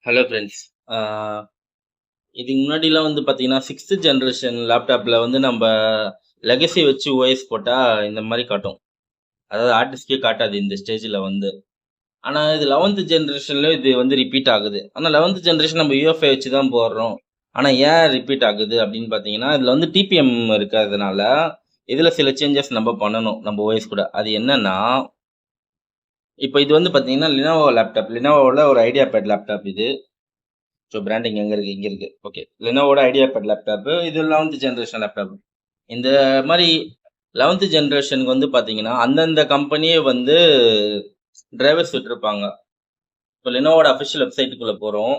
Hello friends. ஆ இதுக்கு முன்னாடிலாம் வந்து பார்த்தீங்கன்னா, 6த் ஜெனரேஷன் லேப்டாப்ல வந்து நம்ப லெகசி வச்சு ஓஎஸ் போட்டா இந்த மாரி காட்டும். அதாவது ஹார்ட் டிஸ்கே காட்டாது இந்த ஸ்டேஜ்ல வந்து. ஆனா இது 11த் ஜெனரேஷன்ல இது வந்து ரிப்பீட் ஆகுது. ஆனா 11த் ஜெனரேஷன் நம்ம UEFI வச்சு தான் போடுறோம். ஆனா ஏன் ரிப்பீட் ஆகுது அப்படின்னு பார்த்தீங்கன்னா, இதுல வந்து டிபிஎம் இருக்கிறதுனால, இதுல சில சேஞ்சஸ் நம்ப பண்ணணும். நம்ம ஓஎஸ் கூட. அது என்னன்னா, இப்ப இது வந்து பார்த்தீங்கன்னா, Lenovo லேப்டாப். Lenovoல ஒரு ஐடியாபேட் லேப்டாப் இது. ஸோ பிராண்டிங் எங்க இருக்கு? இங்க இருக்கு. ஓகே. லெனோவோட ஐடியாபேட் லேப்டாப்பு. இது 11த் ஜெனரேஷன் லேப்டாப். இந்த மாரி 11த் ஜெனரேஷனுக்கு வந்து பார்த்தீங்கன்னா, அந்தந்த கம்பெனியே வந்து டிரைவர்ஸ் விட்டுருப்பாங்க. இப்போ லெனோவோட அஃபிஷியல் வெப்சைட்டுக்குள்ள போறோம்.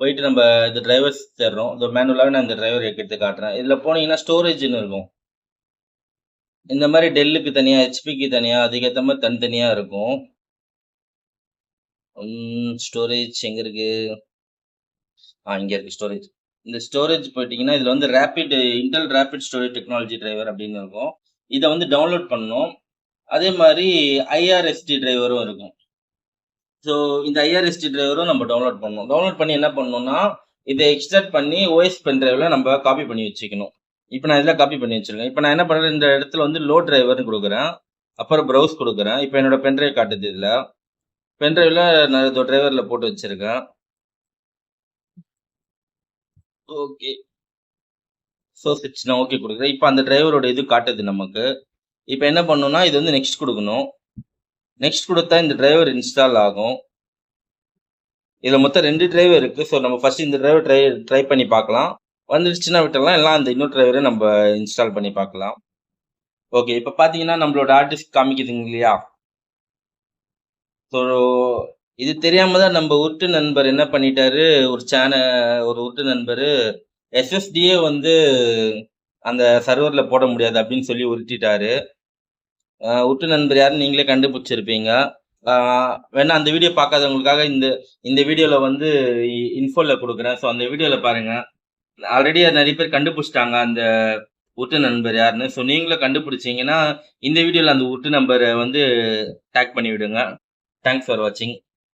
போயிட்டு நம்ம இந்த டிரைவர்ஸ் தேடுறோம். இதோ மேனுவலாவே நான் இந்த டிரைவர் எடுத்து காட்டுறேன். இதுல போனீங்கன்னா ஸ்டோரேஜ்ன்னு இருக்கும். இந்த மாரி டெல்லுக்கு தனியா, ஹெச்பிக்கு தனியா, அதுக்கேத்த மாரி தனித்தனியா இருக்கும். ஸ்டோரேஜ் எங்க இருக்கு? இங்க இருக்கு ஸ்டோரேஜ். இந்த ஸ்டோரேஜ் போயிட்டீங்கன்னா, இதுல வந்து Intel rapid storage technology driver அப்படின்னு இருக்கும். இத வந்து டவுன்லோட் பண்ணணும். அதே மாரி ஐஆர்எஸ்டி டிரைவரும் இருக்கும். ஸோ இந்த ஐஆர்எஸ்டி டிரைவரும் நம்ம டவுன்லோட் பண்ணணும். டவுன்லோட் பண்ணி என்ன பண்ணணும்னா, இத எக்ஸ்ட்ராக்ட் பண்ணி ஓஎஸ் பென் டிரைவ்ல நம்ம காப்பி பண்ணி வச்சுக்கணும். இப்ப நான் இதுல காப்பி பண்ணி வச்சிருக்கேன். இப்ப நான் என்ன பண்றேன், இந்த இடத்துல வந்து லோட் டிரைவர்ன்னு குடுக்குறேன். அப்புறம் ப்ரௌஸ் குடுக்குறேன். இப்ப என்னோட பென் டிரைவ் காட்டுது இதுல. பென் டிரைவ்ல நான் இதோ டிரைவர்ல போட்டு வச்சிருக்கேன். ஓகே. சோர்ஸ் வச்சு நான் ஓகே குடுக்குறேன். இப்ப அந்த டிரைவரோட இது காட்டுது நமக்கு. இப்ப என்ன பண்ணணும்னா, இது வந்து நெக்ஸ்ட் குடுக்கணும். நெக்ஸ்ட் குடுத்தா இந்த டிரைவர் இன்ஸ்டால் ஆகும். இதுல மொத்தம் 2 டிரைவர் இருக்கு. ஸோ நம்ம ஃபர்ஸ்ட் இந்த டிரைவர் ட்ரை பண்ணி பார்க்கலாம். வந்துருச்சுன்னா விட்டுறலாம். இல்ல அந்த இன்னொரு டிரைவர நம்ம இன்ஸ்டால் பண்ணி பார்க்கலாம். ஓகே. இப்ப பார்த்தீங்கன்னா, நம்மளோட ஹார்ட் டிஸ்க் காமிக்குதுங்க இல்லையா? ஸோ இது தெரியாம தான் நம்ம உருட்டு நண்பர் என்ன பண்ணிட்டாரு, ஒரு உருட்டு நண்பரு எஸ்எஸ்டியே வந்து அந்த சர்வர்ல போட முடியாது அப்படின்னு சொல்லி உருட்டிட்டாரு. உற்ற நண்பர் யாருன்னு நீங்களே கண்டுபிடிச்சிருப்பீங்க. ஆ வேணா அந்த வீடியோ பார்க்காதவங்களுக்காக இந்த இந்த வீடியோல வந்து இன்ஃபோல குடுக்குறேன். ஸோ அந்த வீடியோல பாருங்க. ஆல்ரெடி நெறைய பேர் கண்டுபிடிச்சுட்டாங்க அந்த உற்ற நண்பர் யாருன்னு. ஸோ நீங்களும் கண்டுபிடிச்சீங்கன்னா, இந்த வீடியோல அந்த உற்ற நம்பர வந்து டேக் பண்ணி விடுங்க. தேங்க்ஸ் ஃபார் வாட்சிங்.